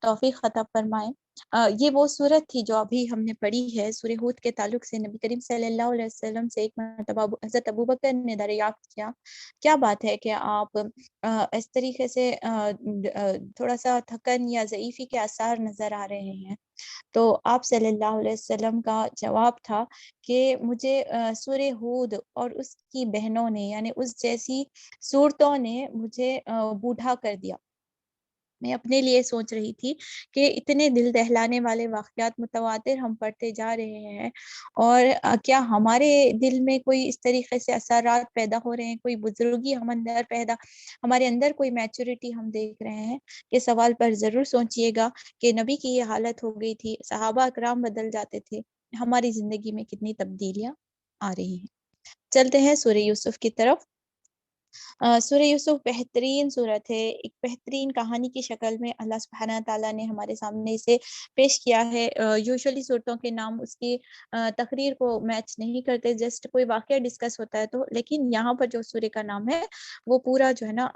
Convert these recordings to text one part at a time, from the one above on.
توفیق عطا فرمائے۔ یہ وہ صورت تھی جو ابھی ہم نے پڑھی ہے سورہ ہود کے تعلق سے۔ نبی کریم صلی اللہ علیہ وسلم سے ایک مرتبہ حضرت ابوبکر نے دریافت کیا، کیا بات ہے کہ آپ اس طریقے سے تھوڑا سا تھکن یا ضعیفی کے آثار نظر آ رہے ہیں؟ تو آپ صلی اللہ علیہ وسلم کا جواب تھا کہ مجھے سورہ ہود اور اس کی بہنوں نے، یعنی اس جیسی صورتوں نے مجھے بوڑھا کر دیا۔ میں اپنے لیے سوچ رہی تھی کہ اتنے دل دہلانے والے واقعات متواتر ہم پڑھتے جا رہے ہیں، اور کیا ہمارے دل میں کوئی اس طریقے سے اثرات پیدا ہو رہے ہیں، کوئی بزرگی ہمارے اندر کوئی میچورٹی ہم دیکھ رہے ہیں؟ یہ سوال پر ضرور سوچئے گا کہ نبی کی یہ حالت ہو گئی تھی، صحابہ اکرام بدل جاتے تھے، ہماری زندگی میں کتنی تبدیلیاں آ رہی ہیں۔ چلتے ہیں سورہ یوسف کی طرف۔ سورہ یوسف بہترین صورت ہے، ایک بہترین کہانی کی شکل میں اللہ سبحانہ تعالیٰ نے ہمارے سامنے اسے پیش کیا ہے۔ یوزولی صورتوں کے نام اس کی تقریر کو میچ نہیں کرتے، جسٹ کوئی واقعہ ڈسکس ہوتا ہے تو، لیکن یہاں پر جو سورہ کا نام ہے وہ پورا جو ہے نا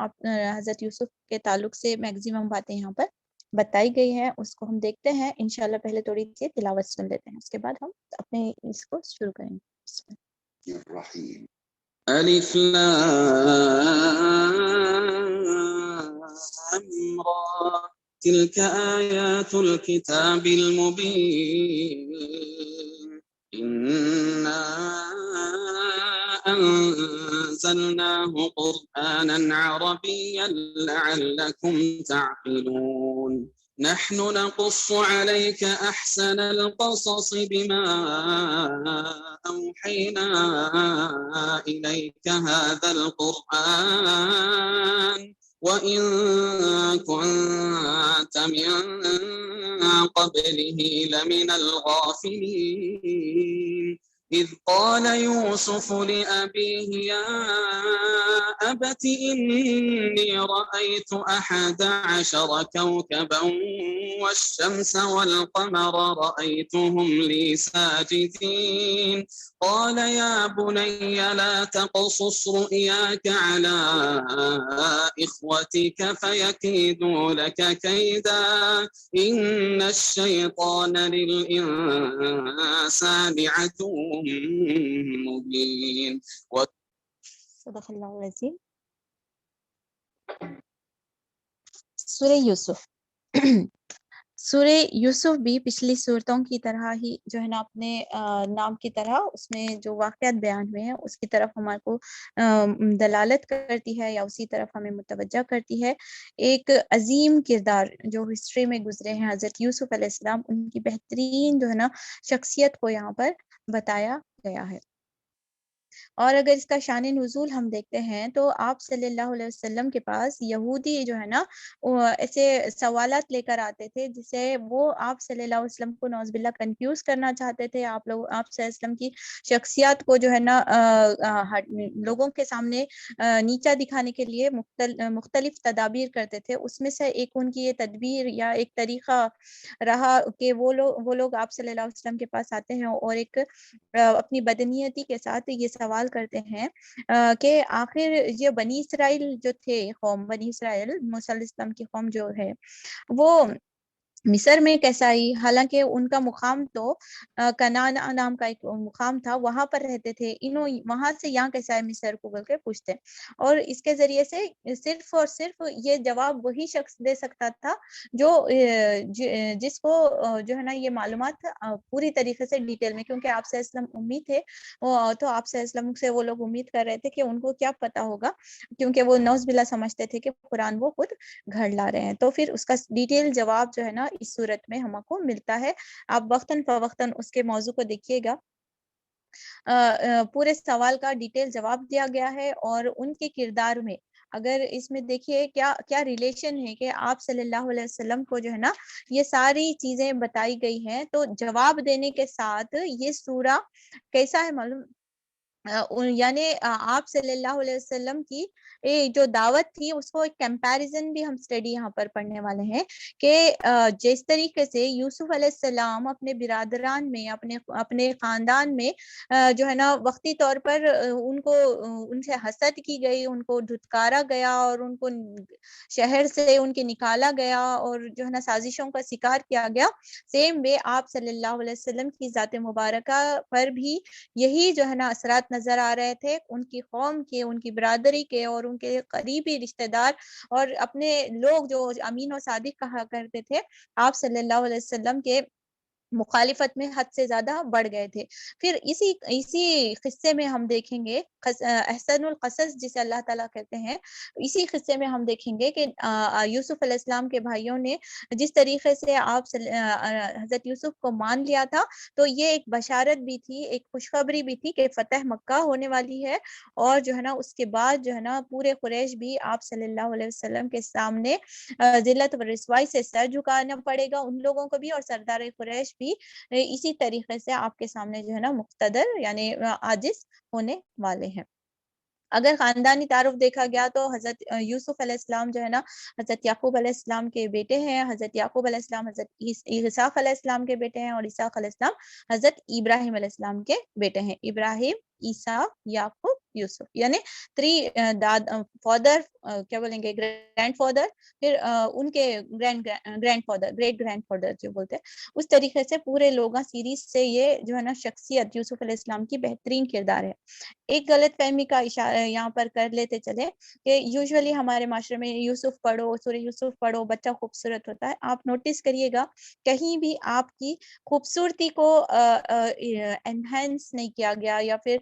حضرت یوسف کے تعلق سے میکزیمم باتیں یہاں پر بتائی گئی ہیں، اس کو ہم دیکھتے ہیں انشاءاللہ۔ پہلے تھوڑی سی تلاوت سن لیتے ہیں، اس کے بعد ہم اپنے اس کو شروع کریں گے۔ ألف لام را تلك آيات الكتاب المبين إنا أنزلناه قرآنا عربيا لعلكم تعقلون نحن نقص عليك أحسن القصص بما أوحينا إليك هذا القرآن وإن كنت من قبله لمن الغافلين إذ قال يوسف لأبيه يا أبت إني رأيت 11 كوكبا والشمس والقمر رأيتهم لي ساجدين قال يا بني لا تقصص رؤياك على إخوتك فيكيدوا لك كيدا إن الشيطان للإنسان عدو مبين صدق اللہ العظیم۔ سورہ یوسف سورہ یوسف بھی پچھلی صورتوں کی طرح ہی جو ہے نا اپنے نام کی طرح اس میں جو واقعات بیان ہوئے ہیں اس کی طرف ہمارے کو دلالت کرتی ہے یا اسی طرف ہمیں متوجہ کرتی ہے۔ ایک عظیم کردار جو ہسٹری میں گزرے ہیں حضرت یوسف علیہ السلام، ان کی بہترین جو ہے نا شخصیت کو یہاں پر بتایا گیا ہے۔ اور اگر اس کا شان نزول ہم دیکھتے ہیں تو آپ صلی اللہ علیہ وسلم کے پاس یہودی جو ہے نا ایسے سوالات لے کر آتے تھے جسے وہ آپ صلی اللہ علیہ وسلم کو نعوذ باللہ کنفیوز کرنا چاہتے تھے۔ آپ صلی اللہ علیہ وسلم کی شخصیات کو جو ہے نا لوگوں کے سامنے نیچا دکھانے کے لیے مختلف تدابیر کرتے تھے۔ اس میں سے ایک ان کی یہ تدبیر یا ایک طریقہ رہا کہ وہ لوگ آپ صلی اللہ علیہ وسلم کے پاس آتے ہیں اور ایک اپنی بدنیتی کے ساتھ یہ سوال کرتے ہیں کہ آخر یہ بنی اسرائیل جو تھے، قوم بنی اسرائیل موسیٰ علیہ السلام کی قوم جو ہے، وہ مصر میں کیسا آئی؟ حالانکہ ان کا مقام تو کنعان نام کا ایک مقام تھا، وہاں پر رہتے تھے، وہاں سے یہاں کیسا ہے مصر کو بول کے پوچھتے، اور اس کے ذریعے سے صرف اور صرف یہ جواب وہی شخص دے سکتا تھا جو جس کو جو ہے نا یہ معلومات پوری طریقے سے ڈیٹیل میں، کیونکہ آپ صلی اللہ علیہ وسلم امید تھے تو آپ صلی اللہ علیہ وسلم سے وہ لوگ امید کر رہے تھے کہ ان کو کیا پتا ہوگا، کیونکہ وہ نعوذ باللہ سمجھتے تھے کہ قرآن وہ خود گھڑ لا رہے ہیں۔ تو پھر اس کا ڈیٹیل جواب جو ہے نا اس صورت میں ہم کو ملتا ہے۔ آپ وقتاً فوقتاً اس کے موضوع کو دیکھیے گا، پورے سوال کا ڈیٹیل جواب دیا گیا ہے، اور ان کے کردار میں اگر اس میں دیکھیے کیا ریلیشن ہے کہ آپ صلی اللہ علیہ وسلم کو جو ہے نا یہ ساری چیزیں بتائی گئی ہیں، تو جواب دینے کے ساتھ یہ سورہ کیسا ہے معلوم؟ یعنی آپ صلی اللہ علیہ وسلم کی جو دعوت تھی اس کو ایک کمپیریزن بھی ہم اسٹڈی یہاں پر پڑھنے والے ہیں کہ جس طریقے سے یوسف علیہ السلام اپنے برادران میں اپنے خاندان میں جو ہے نا وقتی طور پر ان کو ان سے حسد کی گئی، ان کو دھتکارا گیا اور ان کو شہر سے ان کے نکالا گیا اور جو ہے نا سازشوں کا شکار کیا گیا، سیم وے آپ صلی اللہ علیہ وسلم کی ذات مبارکہ پر بھی یہی جو ہے نا اثرات نظر آ رہے تھے، ان کی قوم کے، ان کی برادری کے اور ان کے قریبی رشتہ دار اور اپنے لوگ جو امین و صادق کہا کرتے تھے آپ صلی اللہ علیہ وسلم کے مخالفت میں حد سے زیادہ بڑھ گئے تھے۔ پھر اسی قصے میں ہم دیکھیں گے احسن القصص جسے اللہ تعالیٰ کہتے ہیں، اسی قصے میں ہم دیکھیں گے کہ یوسف علیہ السلام کے بھائیوں نے جس طریقے سے حضرت یوسف کو مان لیا تھا، تو یہ ایک بشارت بھی تھی، ایک خوشخبری بھی تھی کہ فتح مکہ ہونے والی ہے، اور جو ہے نا اس کے بعد جو ہے نا پورے قریش بھی آپ صلی اللہ علیہ وسلم کے سامنے ذلت و رسوائی سے سر جھکانا پڑے گا ان لوگوں کو بھی، اور سردار قریش بھی اسی طریقے سے آپ کے سامنے جو ہے نا مقتدر یعنی عاجز ہونے والے ہیں۔ اگر خاندانی تعارف دیکھا گیا تو حضرت یوسف علیہ السلام جو ہے نا حضرت یعقوب علیہ السلام کے بیٹے ہیں، حضرت یعقوب علیہ السلام حضرت اسحاق علیہ السلام کے بیٹے ہیں، اور اسحاق علیہ السلام حضرت ابراہیم علیہ السلام کے بیٹے ہیں۔ ابراہیم، عیسیٰ، یعقوب، یوسف، یعنی 3 فادر، کیا بولیں گے، گرینڈ فادر، پھر ان کے grand father, great grand father جو بولتے ہیں، اس طریقے سے پورے لوگاں سیریز سے یہ جو ہے نا شخصیت یوسف علیہ السلام کی بہترین کردار ہے۔ ایک غلط فہمی کا اشارہ یہاں پر کر لیتے چلے کہ یوزولی ہمارے معاشرے میں یوسف پڑھو، سورہ یوسف پڑھو، بچہ خوبصورت ہوتا ہے۔ آپ نوٹس کریے گا کہیں بھی آپ کی خوبصورتی کو انہینس نہیں کیا گیا یا پھر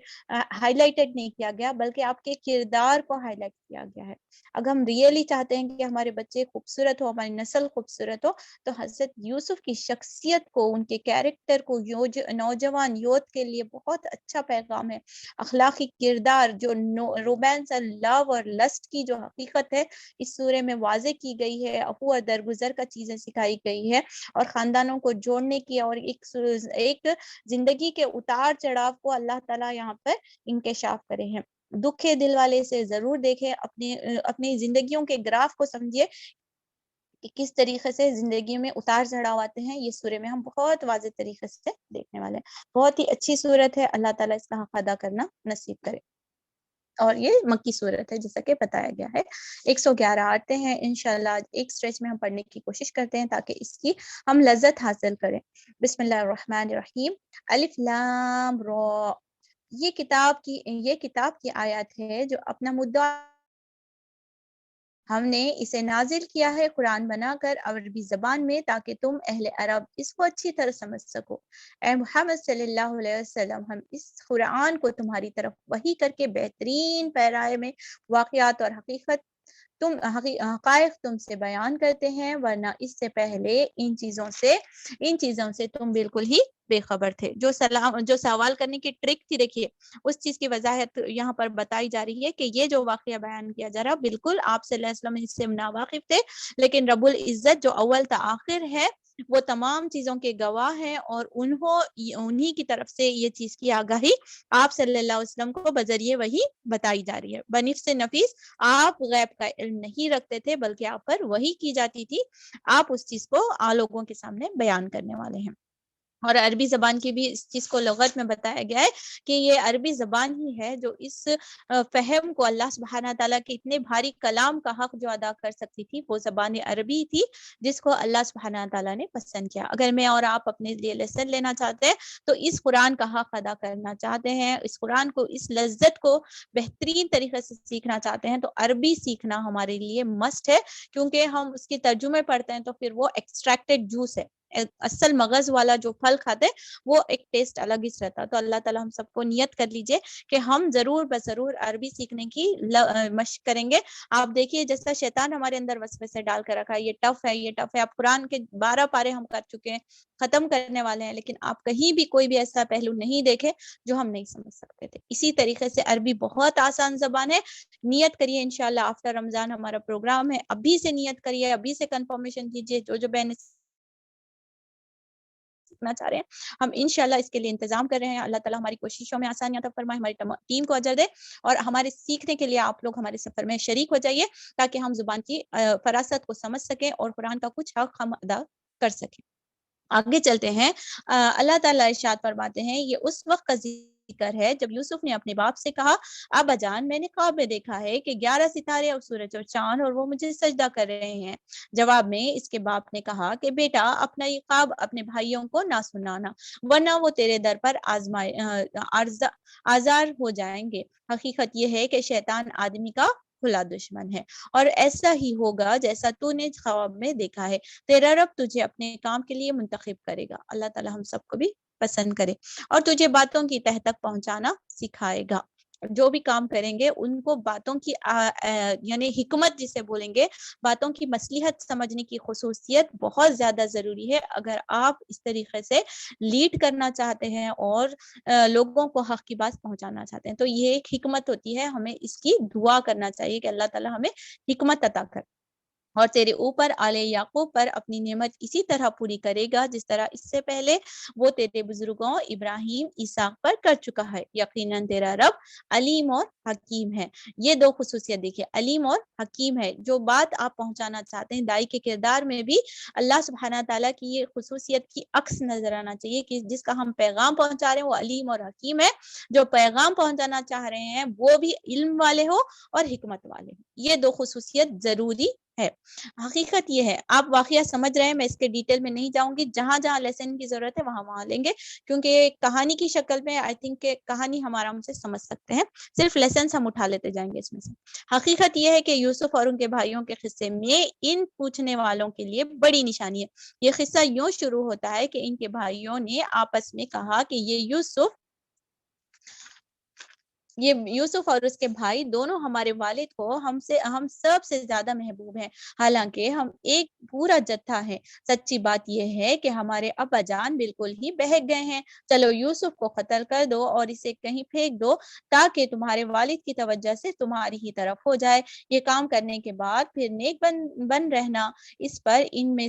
ہائی لائٹڈ نہیں کیا گیا، بلکہ آپ کے کردار کو ہائی لائٹ کیا گیا ہے۔ اگر ہم ریئلی چاہتے ہیں کہ ہمارے بچے خوبصورت ہو، ہماری نسل خوبصورت ہو، تو حضرت یوسف کی شخصیت کو، ان کے کیریکٹر کو نوجوان یوتھ کے لیے بہت اچھا پیغام ہے۔ اخلاقی کردار جو رومانس اور لو اور لسٹ کی جو حقیقت ہے اس سورے میں واضح کی گئی ہے، عفو اور درگزر کا چیزیں سکھائی گئی ہے، اور خاندانوں کو جوڑنے کی اور ایک زندگی کے اتار چڑھاؤ کو اللہ تعالیٰ یہاں پر انکشاف کرے ہیں۔ دکھے دل والے سے ضرور دیکھیں، اپنی زندگیوں کے گراف کو سمجھیے کہ کس طریقے سے زندگی میں اتار چڑھاؤ آتے ہیں، یہ سورے میں ہم بہت واضح طریقے سے دیکھنے والے ہیں۔ بہت ہی اچھی صورت ہے، اللہ تعالیٰ اس کا حق ادا کرنا نصیب کرے، اور یہ مکی صورت ہے جیسا کہ بتایا گیا ہے۔ 111 آتے ہیں انشاءاللہ ایک سٹریچ میں ہم پڑھنے کی کوشش کرتے ہیں تاکہ اس کی ہم لذت حاصل کریں۔ بسم اللہ الرحمن الرحیم، الف لام را، یہ کتاب کی آیات ہے جو اپنا مدعا ہم نے اسے نازل کیا ہے قرآن بنا کر عربی زبان میں تاکہ تم اہل عرب اس کو اچھی طرح سمجھ سکو۔ اے محمد صلی اللہ علیہ وسلم، ہم اس قرآن کو تمہاری طرف وحی کر کے بہترین پیرائے میں واقعات اور حقائق تم سے بیان کرتے ہیں، ورنہ اس سے پہلے ان چیزوں سے تم بالکل ہی بے خبر تھے۔ جو سوال کرنے کی ٹرک تھی، دیکھیے اس چیز کی وضاحت یہاں پر بتائی جا رہی ہے کہ یہ جو واقعہ بیان کیا جا رہا بالکل آپ صلی اللہ علیہ وسلم اس سے ناواقف تھے، لیکن رب العزت جو اول تا آخر ہے وہ تمام چیزوں کے گواہ ہیں، اور انہی کی طرف سے یہ چیز کی آگاہی آپ صلی اللہ علیہ وسلم کو بذریعے وہی بتائی جا رہی ہے۔ بنفس نفیس آپ غیب کا علم نہیں رکھتے تھے، بلکہ آپ پر وہی کی جاتی تھی، آپ اس چیز کو لوگوں کے سامنے بیان کرنے والے ہیں۔ اور عربی زبان کی بھی اس چیز کو لغت میں بتایا گیا ہے کہ یہ عربی زبان ہی ہے جو اس فہم کو اللہ سبحانہ تعالیٰ کے اتنے بھاری کلام کا حق جو ادا کر سکتی تھی، وہ زبان عربی تھی جس کو اللہ سبحانہ تعالیٰ نے پسند کیا۔ اگر میں اور آپ اپنے لیے لیسن لینا چاہتے ہیں تو اس قرآن کا حق ادا کرنا چاہتے ہیں، اس قرآن کو، اس لذت کو بہترین طریقے سے سیکھنا چاہتے ہیں، تو عربی سیکھنا ہمارے لیے مسٹ ہے، کیونکہ ہم اس کے ترجمے پڑھتے ہیں تو پھر وہ ایکسٹریکٹڈ جوس ہے، اصل مغز والا جو پھل کھاتے وہ ایک ٹیسٹ الگ ہی رہتا۔ تو اللہ تعالیٰ ہم سب کو نیت کر لیجئے کہ ہم ضرور بضرور عربی سیکھنے کی مشق کریں گے۔ آپ دیکھیے جیسا شیطان ہمارے اندر وسوسے ڈال کر رکھا ہے، یہ ٹف ہے، یہ ٹف ہے۔ آپ قرآن کے 12 پارے ہم کر چکے ہیں، ختم کرنے والے ہیں، لیکن آپ کہیں بھی کوئی بھی ایسا پہلو نہیں دیکھے جو ہم نہیں سمجھ سکتے تھے۔ اسی طریقے سے عربی بہت آسان زبان ہے، نیت کریے انشاءاللہ آفٹر رمضان ہمارا پروگرام ہے، ابھی سے نیت کریے، ابھی سے کنفرمیشن کیجیے، جو بہن سیکھنا چاہ رہے ہیں، ہم انشاءاللہ اس کے لیے انتظام کر رہے ہیں. اللہ تعالیٰ ہماری کوششوں میں آسانی عطا فرمائے، ہماری ٹیم کو اجر دے، اور ہمارے سیکھنے کے لیے آپ لوگ ہمارے سفر میں شریک ہو جائیے تاکہ ہم زبان کی فراست کو سمجھ سکیں اور قرآن کا کچھ حق ہم ادا کر سکیں. آگے چلتے ہیں. اللہ تعالیٰ ارشاد فرماتے ہیں، یہ اس وقت کا ذکر ہے جب یوسف نے اپنے باپ سے کہا، ابا جان میں نے خواب میں دیکھا ہے کہ 11 ستارے اور سورج اور چاند اور وہ مجھے سجدہ کر رہے ہیں. جواب میں اس کے باپ نے کہا کہ بیٹا اپنا یہ خواب اپنے بھائیوں کو نہ سنانا ورنہ وہ تیرے در پر آزار ہو جائیں گے. حقیقت یہ ہے کہ شیطان آدمی کا کھلا دشمن ہے اور ایسا ہی ہوگا جیسا تو نے خواب میں دیکھا ہے. تیرا رب تجھے اپنے کام کے لیے منتخب کرے گا. اللہ تعالی ہم سب کو بھی پسند کرے اور تجھے باتوں کی تہ تک پہنچانا سکھائے گا. جو بھی کام کریں گے ان کو باتوں کی یعنی حکمت جسے بولیں گے، باتوں کی مصلحت سمجھنے کی خصوصیت بہت زیادہ ضروری ہے اگر آپ اس طریقے سے لیڈ کرنا چاہتے ہیں اور لوگوں کو حق کی بات پہنچانا چاہتے ہیں. تو یہ ایک حکمت ہوتی ہے، ہمیں اس کی دعا کرنا چاہیے کہ اللہ تعالی ہمیں حکمت عطا کر اور تیرے اوپر آل یعقوب پر اپنی نعمت اسی طرح پوری کرے گا جس طرح اس سے پہلے وہ تیرے بزرگوں ابراہیم اسحاق پر کر چکا ہے. یقیناً تیرا رب علیم اور حکیم ہے. یہ دو خصوصیت دیکھیے، علیم اور حکیم ہے. جو بات آپ پہنچانا چاہتے ہیں دائی کے کردار میں بھی اللہ سبحانہ تعالیٰ کی یہ خصوصیت کی عکس نظر آنا چاہیے کہ جس کا ہم پیغام پہنچا رہے ہیں وہ علیم اور حکیم ہے. جو پیغام پہنچانا چاہ رہے ہیں وہ بھی علم والے ہو اور حکمت والے ہو. یہ دو خصوصیت ضروری ہے. حقیقت یہ ہے، آپ واقعہ سمجھ رہے ہیں، میں اس کے ڈیٹیل میں نہیں جاؤں گی، جہاں جہاں لیسن کی ضرورت ہے وہاں لیں گے کیونکہ کہانی کی شکل میں آئی تھنک کہ کہانی ہم آرام سے سمجھ سکتے ہیں، صرف لیسنس ہم اٹھا لیتے جائیں گے اس میں سے. حقیقت یہ ہے کہ یوسف اور ان کے بھائیوں کے قصے میں ان پوچھنے والوں کے لیے بڑی نشانی ہے. یہ قصہ یوں شروع ہوتا ہے کہ ان کے بھائیوں نے آپس میں کہا کہ یہ یوسف اور اس کے بھائی دونوں ہمارے والد کو ہم سب سے زیادہ محبوب ہیں، حالانکہ ہم ایک پورا جتھا ہے. سچی بات یہ ہے کہ ہمارے ابا جان بالکل ہی بہک گئے ہیں. چلو یوسف کو قتل کر دو اور اسے کہیں پھینک دو تاکہ تمہارے والد کی توجہ سے تمہاری ہی طرف ہو جائے. یہ کام کرنے کے بعد پھر نیک بن رہنا. اس پر ان میں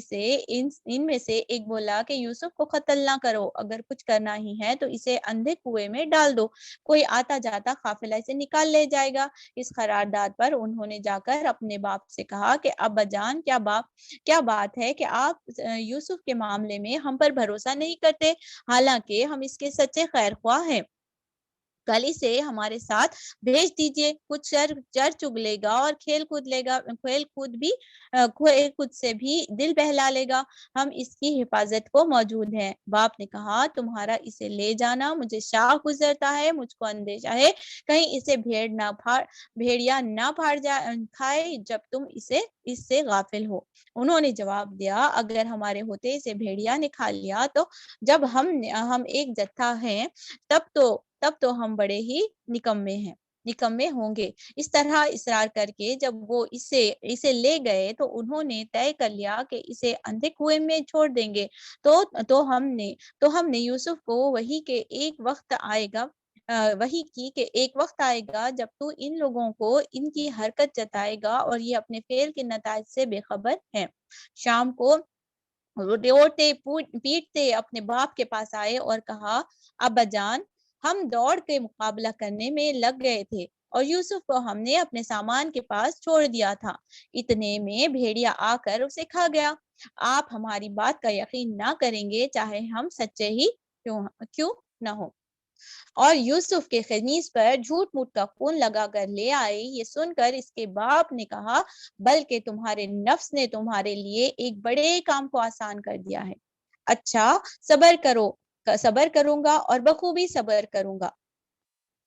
سے ایک بولا کہ یوسف کو قتل نہ کرو، اگر کچھ کرنا ہی ہے تو اسے اندھے کنویں میں ڈال دو، کوئی آتا جاتا قافلہ سے نکال لے جائے گا. اس قرارداد پر انہوں نے جا کر اپنے باپ سے کہا کہ ابا جان کیا بات ہے کہ آپ یوسف کے معاملے میں ہم پر بھروسہ نہیں کرتے، حالانکہ ہم اس کے سچے خیر خواہ ہیں. کل اسے ہمارے ساتھ بھیج دیجئے، کچھ چر چگ لے گا اور کھیل کود سے بھی دل بہلا لے گا. ہم اس کی حفاظت کو موجود ہیں. باپ نے کہا تمہارا اسے لے جانا مجھے شاق گزرتا ہے، مجھ کو اندیشہ ہے کہیں اسے بھیڑیا نہ پھاڑ کھائے جب تم اس سے غافل ہو. انہوں نے جواب دیا اگر ہمارے ہوتے اسے بھیڑیا نے کھا لیا تو جب ہم ایک جتھا ہیں تب تو ہم بڑے ہی نکمے ہوں گے. اس طرح اصرار کر کے جب وہ اسے لے گئے تو انہوں نے طے کر لیا کہ اسے اندھے کنویں میں چھوڑ دیں گے. تو ہم نے یوسف کو وہی کی کہ ایک وقت آئے گا جب تو ان لوگوں کو ان کی حرکت جتائے گا اور یہ اپنے فعل کے نتائج سے بے خبر ہیں. شام کو روتے پیٹتے اپنے باپ کے پاس آئے اور کہا ابا جان ہم دوڑ کے مقابلہ کرنے میں لگ گئے تھے اور یوسف کو ہم نے اپنے سامان کے پاس چھوڑ دیا تھا، اتنے میں بھیڑیا آ کر اسے کھا گیا. آپ ہماری بات کا یقین نہ کریں گے چاہے ہم سچے ہی کیوں نہ ہو. اور یوسف کے خنیز پر جھوٹ موٹ کا خون لگا کر لے آئے. یہ سن کر اس کے باپ نے کہا بلکہ تمہارے نفس نے تمہارے لیے ایک بڑے کام کو آسان کر دیا ہے. اچھا صبر کروں گا اور بخوبی صبر کروں گا.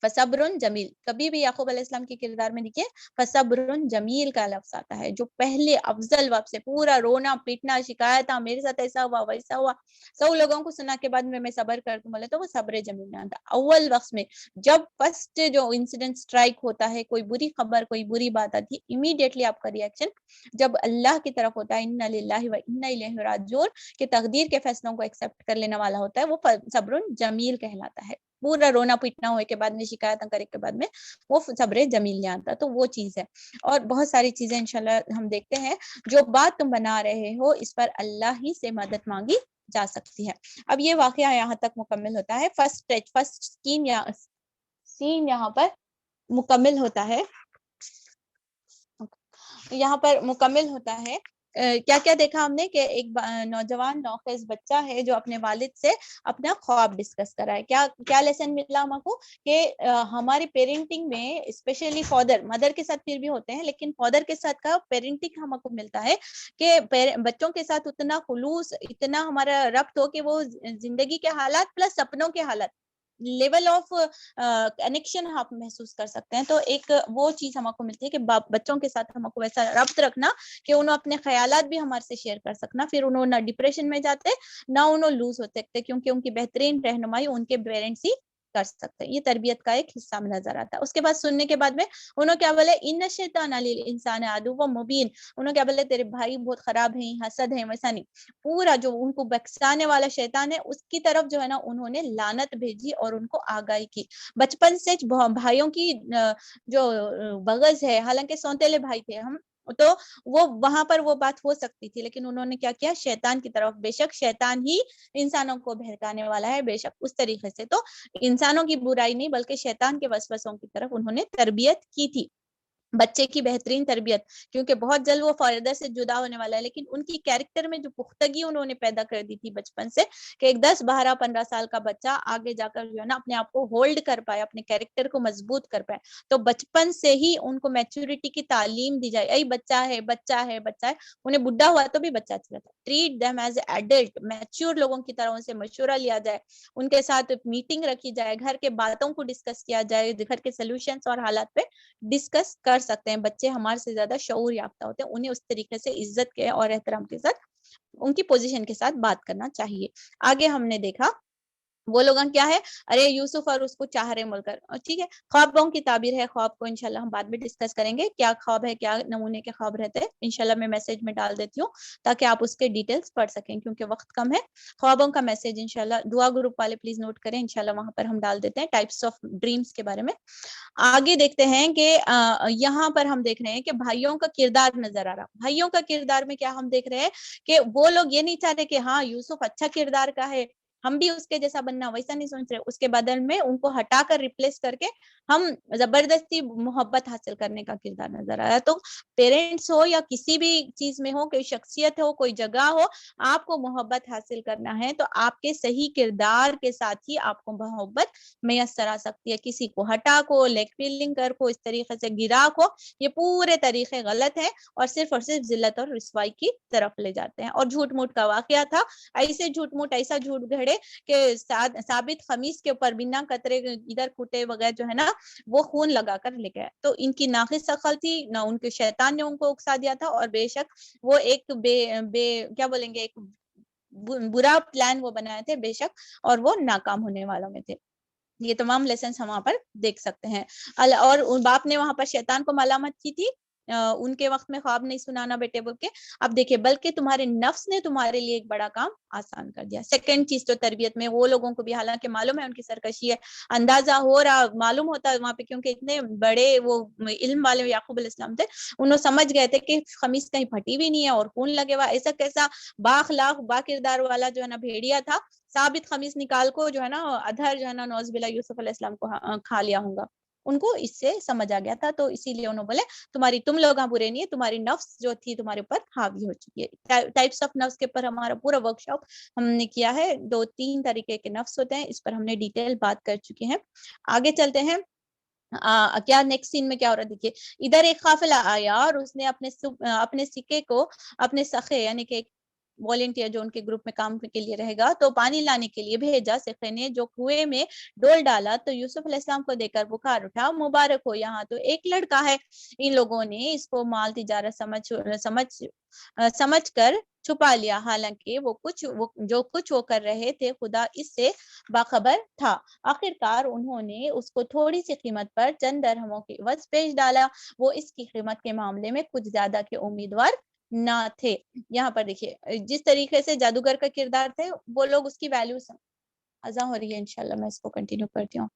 فصبر جمیل، کبھی بھی یعقوب علیہ السلام کے کردار میں دیکھیے فصبر جمیل کا لفظ آتا ہے، جو پہلے افضل وقت سے پورا رونا پیٹنا شکایت میرے ساتھ ایسا ہوا ویسا ہوا 100 لوگوں کو سنا کے بعد میں صبر کرتا ہوں بولے تو وہ صبر جمیل میں آتا. اول وقت میں جب فرسٹ جو انسیڈنٹ سٹرائک ہوتا ہے، کوئی بری خبر کوئی بری بات آتی ہے، امیڈیٹلی آپ کا ریئیکشن جب اللہ کی طرف ہوتا ہے انا للہ و انا الیہ راجعون کہ تقدیر کے فیصلوں کو ایکسپٹ کر لینے والا ہوتا ہے، وہ صبر جمیل کہلاتا ہے. پورا رونا پیٹنا ہوئے کے بعد میں شکایت کرے کے بعد میں وہ صبر جمیل لے آتا. تو وہ چیز ہے اور بہت ساری چیزیں انشاءاللہ ہم دیکھتے ہیں. جو بات تم بنا رہے ہو اس پر اللہ ہی سے مدد مانگی جا سکتی ہے. اب یہ واقعہ یہاں تک مکمل ہوتا ہے. فرسٹ سین یہاں پر مکمل ہوتا ہے. یہاں پر مکمل ہوتا ہے. کیا کیا دیکھا ہم نے کہ ایک نوجوان نوخیز بچہ ہے جو اپنے والد سے اپنا خواب ڈسکس کرا ہے. کیا لیسن ملا ہم کو کہ ہماری پیرنٹنگ میں اسپیشلی مدر کے ساتھ پھر بھی ہوتے ہیں, لیکن فادر کے ساتھ کا پیرنٹنگ ہم کو ملتا ہے کہ بچوں کے ساتھ اتنا خلوص, اتنا ہمارا ربط ہو کہ وہ زندگی کے حالات پلس سپنوں کے حالات لیول آف کنیکشن آپ محسوس کر سکتے ہیں. تو ایک وہ چیز ہم کو ملتی ہے کہ بچوں کے ساتھ ہم کو ویسا ربط رکھنا کہ انہوں اپنے خیالات بھی ہمارے سے شیئر کر سکنا, پھر انہوں نہ ڈپریشن میں جاتے نہ انہوں لوز ہو سکتے, کیونکہ ان کی بہترین رہنمائی ان کے پیرنٹس ہی کر سکتے ہیں. یہ تربیت کا ایک حصہ میں نظر آتا ہے. اس کے بعد سننے کے بعد میں انہوں کیا بولے, ان الشیطان للانسان عدو مبین. انہوں کیا بولے, تیرے بھائی بہت خراب ہیں, حسد ہیں, ویسا نہیں. پورا جو ان کو بکسانے والا شیطان ہے اس کی طرف جو ہے نا انہوں نے لعنت بھیجی اور ان کو آگاہی کی. بچپن سے بھائیوں کی جو بغض ہے, حالانکہ سونتےلے بھائی تھے ہم, تو وہ وہاں پر وہ بات ہو سکتی تھی, لیکن انہوں نے کیا کیا, شیطان کی طرف. بے شک شیطان ہی انسانوں کو بہکانے والا ہے, بے شک اس طریقے سے. تو انسانوں کی برائی نہیں بلکہ شیطان کے وسوسوں کی طرف انہوں نے تربیت کی تھی, بچے کی بہترین تربیت, کیونکہ بہت جلد وہ فادر سے جدا ہونے والا ہے. لیکن ان کی کیریکٹر میں جو پختگی انہوں نے پیدا کر دی تھی بچپن سے, کہ ایک 10 12 15 سال کا بچہ آگے جا کر جو ہے نا اپنے آپ کو ہولڈ کر پائے, اپنے کیریکٹر کو مضبوط کر پائے. تو بچپن سے ہی ان کو میچورٹی کی تعلیم دی جائے. ای بچہ ہے, بچہ ہے, بچہ ہے, انہیں بڈھا ہوا تو بھی بچہ چلا تھا. Treat them as adult, mature لوگوں کی طرح ان سے مشورہ لیا جائے, ان کے ساتھ میٹنگ رکھی جائے, گھر کے باتوں کو ڈسکس کیا جائے, گھر کے سولوشنز اور حالات پہ ڈسکس کر سکتے ہیں. بچے ہمارے سے زیادہ شعور یافتہ ہوتے ہیں, انہیں اس طریقے سے عزت کے اور احترام کے ساتھ ان کی پوزیشن کے ساتھ بات کرنا چاہیے. آگے ہم نے دیکھا وہ لوگوں کیا ہے, ارے یوسف اور اس کو چاہ رہے مل کر, ٹھیک ہے. خوابوں کی تعبیر ہے, خواب کو انشاءاللہ ہم بعد میں ڈسکس کریں گے, کیا خواب ہے, کیا نمونے کے خواب رہتے ہیں. انشاءاللہ میں میسج میں ڈال دیتی ہوں تاکہ آپ اس کے ڈیٹیلز پڑھ سکیں, کیونکہ وقت کم ہے. خوابوں کا میسج انشاءاللہ دعا گروپ والے پلیز نوٹ کریں, انشاءاللہ وہاں پر ہم ڈال دیتے ہیں ٹائپس آف ڈریمز کے بارے میں. آگے دیکھتے ہیں کہ یہاں پر ہم دیکھ رہے ہیں کہ بھائیوں کا کردار نظر آ رہا. بھائیوں کا کردار میں کیا ہم دیکھ رہے ہیں کہ وہ لوگ یہ نہیں چاہتے کہ ہاں یوسف اچھا کردار کا ہے, ہم بھی اس کے جیسا بننا, ویسا نہیں سوچ رہے. اس کے بدل میں ان کو ہٹا کر ریپلیس کر کے ہم زبردستی محبت حاصل کرنے کا کردار نظر آ رہا ہے. تو پیرنٹس ہو یا کسی بھی چیز میں ہو, کوئی شخصیت ہو, کوئی جگہ ہو, آپ کو محبت حاصل کرنا ہے تو آپ کے صحیح کردار کے ساتھ ہی آپ کو محبت میسر آ سکتی ہے. کسی کو ہٹا کو, لیگ فیلنگ کر کو, اس طریقے سے گرا کو, یہ پورے طریقے غلط ہے اور صرف ذلت اور رسوائی کی طرف لے جاتے ہیں. اور جھوٹ موٹ کا واقعہ تھا, ایسے جھوٹ موٹ, ایسا جھوٹ گھڑے کہ ثابت خمیس کے اوپر بنا قطرے ادھر پھوٹے وغیرہ جو ہے نا وہ خون لگا کر لے گیا. تو ان کی ناقص عقل تھی, نہ ان کے شیطان نے ان کو اکسا دیا تھا, اور بے شک وہ ایک کیا بولیں گے, ایک برا پلان وہ بنائے تھے بے شک, اور وہ ناکام ہونے والوں میں تھے. یہ تمام لیسنز ہم وہاں پر دیکھ سکتے ہیں. اور باپ نے وہاں پر شیطان کو ملامت کی تھی, ان کے وقت میں خواب نہیں سنانا بیٹے بول کے. اب دیکھیں, بلکہ تمہارے نفس نے تمہارے لیے ایک بڑا کام آسان کر دیا. سیکنڈ چیز تو تربیت میں وہ لوگوں کو بھی حالانکہ معلوم ہے ان کی سرکشی ہے, اندازہ ہو رہا, معلوم ہوتا ہے وہاں پہ, کیونکہ اتنے بڑے وہ علم والے یعقوب علیہ السلام تھے, انہوں سمجھ گئے تھے کہ خمیس کہیں پھٹی بھی نہیں ہے اور خون لگے ہوا. ایسا کیسا باخلاق با کردار والا جو ہے نا بھیڑیا تھا, ثابت خمیس نکال کو جو ہے نا ادھر جو ہے نا نوز باللہ یوسف علیہ السلام کو کھا لیا ہوں گا. ان کو اس سے سمجھ آ گیا تھا, تو اسی لیے انہوں بولے تم لوگ برے نہیں ہے, تمہاری نفس جو تھی تمہارے اوپر حاوی ہو چکی ہے. ٹائپس آف نفس کے اوپر ہمارا پورا ورک شاپ ہم نے کیا ہے. 2-3 طریقے کے نفس ہوتے ہیں, اس پر ہم نے ڈیٹیل بات کر چکے ہیں. آگے چلتے ہیں. کیا نیکسٹ سین میں کیا ہو رہا ہے دیکھیے. ادھر ایک قافلہ آیا اور اس نے اپنے سکے کو اپنے سخے یعنی کہ والنٹیئر جو ان کے گروپ میں کام کے لیے رہے گا, تو پانی لانے کے لیے بھیجا. سکھے نے جو کنویں میں ڈول ڈالا تو یوسف علیہ السلام کو دیکھ کر بخار اٹھا. مبارک ہو, یہاں تو ایک لڑکا ہے. ان لوگوں نے اس کو مال تجارت سمجھ کر چھپا لیا, حالانکہ جو کچھ وہ کر رہے تھے خدا اس سے باخبر تھا. آخرکار انہوں نے اس کو تھوڑی سی قیمت پر چند درہموں کی عوض بیچ ڈالا. وہ اس کی قیمت کے معاملے میں کچھ زیادہ کے امیدوار نہ تھے. یہاں پر دیکھیے جس طریقے سے جادوگر کا کردار تھے وہ لوگ اس کی ویلیو اذا ہو رہی ہے. انشاءاللہ میں اس کو کنٹینیو کرتی ہوں.